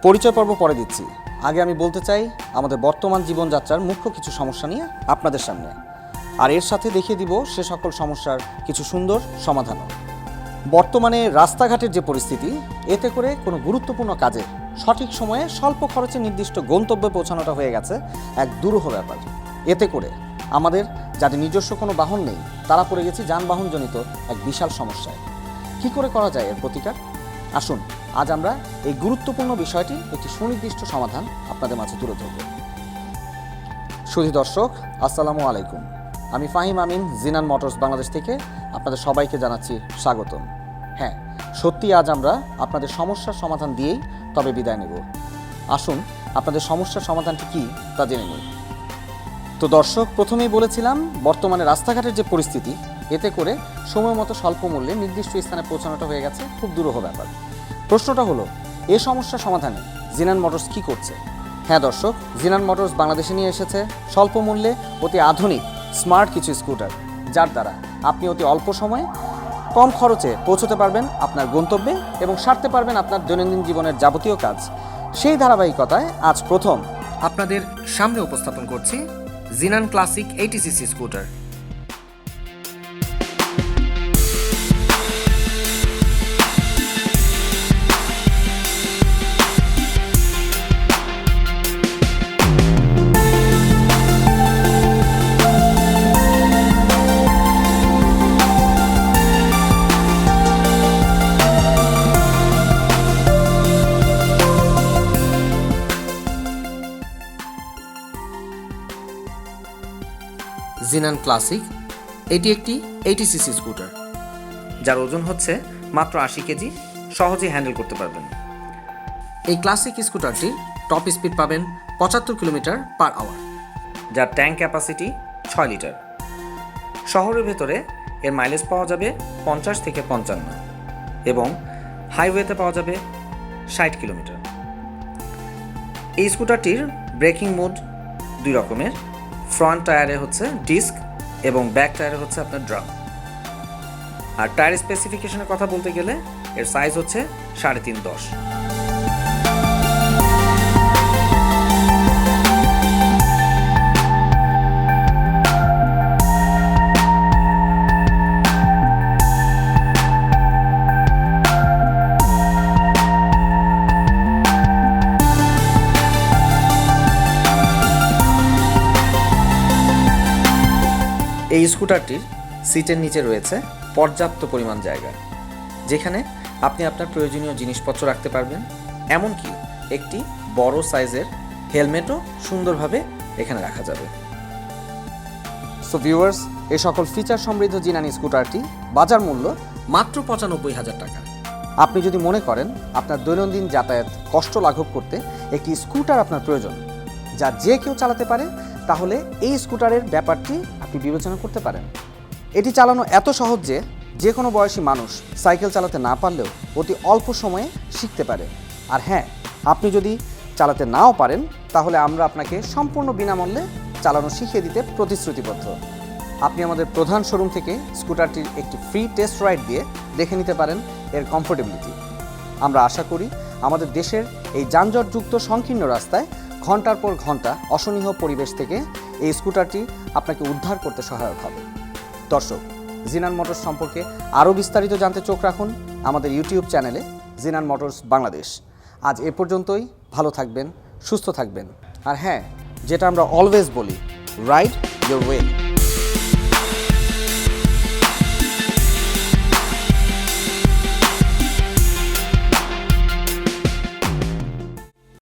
পরিচয় পর্ব পরে দিচ্ছি। আগে আমি বলতে চাই আমাদের বর্তমান জীবনযাত্রার মুখ্য কিছু সমস্যা নিয়ে আপনাদের সামনে, আর এর সাথে দেখিয়ে দিব সে সকল সমস্যার কিছু সুন্দর সমাধানও। বর্তমানে রাস্তাঘাটের যে পরিস্থিতি, এতে করে কোনো গুরুত্বপূর্ণ কাজে সঠিক সময়ে স্বল্প খরচে নির্দিষ্ট গন্তব্যে পৌঁছানোটা হয়ে গেছে এক দুরূহ ব্যাপার। এতে করে আমাদের যাদের নিজস্ব কোনো বাহন নেই তারা পড়ে গেছি যানবাহনজনিত এক বিশাল সমস্যায়। কী করে করা যায় এর প্রতিকার? আসুন আজ আমরা এই গুরুত্বপূর্ণ বিষয়টি একটি সুনির্দিষ্ট সমাধান আপনাদের মাঝে তুলে ধরব। সুধী দর্শক, আসসালামু আলাইকুম। আমি ফাহিম আমিন, জিনান মোটরস বাংলাদেশ থেকে আপনাদের সবাইকে জানাচ্ছি স্বাগতম। হ্যাঁ, সত্যি আজ আমরা আপনাদের সমস্যার সমাধান দিয়েই তবে বিদায় নেব। আসুন আপনাদের সমস্যার সমাধানটি কী তা জেনে নিই। তো দর্শক, প্রথমেই বলেছিলাম বর্তমানে রাস্তাঘাটের যে পরিস্থিতি, এতে করে সময় মতো স্বল্প মূল্যে নির্দিষ্ট স্থানে পৌঁছানোটা হয়ে গেছে খুব দুরূহ ব্যাপার। প্রশ্নটা হলো, এ সমস্যা সমাধানে জিনান মোটরস কী করছে? হ্যাঁ দর্শক, জিনান মোটরস বাংলাদেশে নিয়ে এসেছে স্বল্প মূল্যে অতি আধুনিক স্মার্ট কিছু স্কুটার, যার দ্বারা আপনি অতি অল্প সময়ে কম খরচে পৌঁছতে পারবেন আপনার গন্তব্যে এবং সারতে পারবেন আপনার দৈনন্দিন জীবনের যাবতীয় কাজ। সেই ধারাবাহিকতায় আজ প্রথম আপনাদের সামনে উপস্থাপন করছি জিনান ক্লাসিক 80cc স্কুটার। জিনান ক্লাসিক, এটি একটি 80cc স্কুটার যার ওজন হচ্ছে মাত্র 80 কেজি, সহজেই হ্যান্ডেল করতে পারবেন। এই ক্লাসিক স্কুটারটির টপ স্পিড পাবেন 75 কিলোমিটার পার আওয়ার, যার ট্যাঙ্ক ক্যাপাসিটি 6 লিটার। শহরের ভেতরে এর মাইলেজ পাওয়া যাবে 50 থেকে 55 এবং হাইওয়েতে পাওয়া যাবে 60 কিলোমিটার। এই স্কুটারটির ব্রেকিং মোড দুই রকমের। ফ্রন্ট টায়ারে হচ্ছে ডিস্ক এবং ব্যাক টায়ারে হচ্ছে আপনার ড্রাম। আর টায়ার স্পেসিফিকেশনের কথা বলতে গেলে এর সাইজ হচ্ছে 3.5-10। এই স্কুটারটির সিটের নিচে রয়েছে পর্যাপ্ত পরিমাণ জায়গা, যেখানে আপনি আপনার প্রয়োজনীয় জিনিসপত্র রাখতে পারবেন। এমনকি একটি বড় সাইজের হেলমেটও সুন্দরভাবে এখানে রাখা যাবে। সো ভিউয়ার্স, এই সকল ফিচার সমৃদ্ধ জিনান স্কুটারটি বাজার মূল্য মাত্র 95,000 টাকা। আপনি যদি মনে করেন আপনার দৈনন্দিন যাতায়াত কষ্ট লাঘব করতে একটি স্কুটার আপনার প্রয়োজন, যা যে কেউ চালাতে পারে, তাহলে এই স্কুটারের ব্যাপারটি আপনি বিবেচনা করতে পারেন। এটি চালানো এত সহজ যে কোনো বয়সী মানুষ সাইকেল চালাতে না পারলেও অতি অল্প সময়ে শিখতে পারে। আর হ্যাঁ, আপনি যদি চালাতে নাও পারেন, তাহলে আমরা আপনাকে সম্পূর্ণ বিনামূল্যে চালানো শিখিয়ে দিতে প্রতিশ্রুতিবদ্ধ। আপনি আমাদের প্রধান শোরুম থেকে স্কুটারটির একটি ফ্রি টেস্ট রাইড দিয়ে দেখে নিতে পারেন এর কমফোর্টেবিলিটি। আমরা আশা করি আমাদের দেশের এই যানজটযুক্ত সংকীর্ণ রাস্তায় ঘন্টার পর ঘন্টা অসহনীয় পরিবেশ থেকে এই স্কুটারটি আপনাকে উদ্ধার করতে সহায়ক হবে। দর্শক, জিনান মোটরস সম্পর্কে আরও বিস্তারিত জানতে চোখ রাখুন আমাদের ইউটিউব চ্যানেলে জিনান মোটরস বাংলাদেশ। আজ এ পর্যন্তই। ভালো থাকবেন, সুস্থ থাকবেন। আর হ্যাঁ, যেটা আমরা অলওয়েজ বলি, রাইড ইয়োর ওয়ে।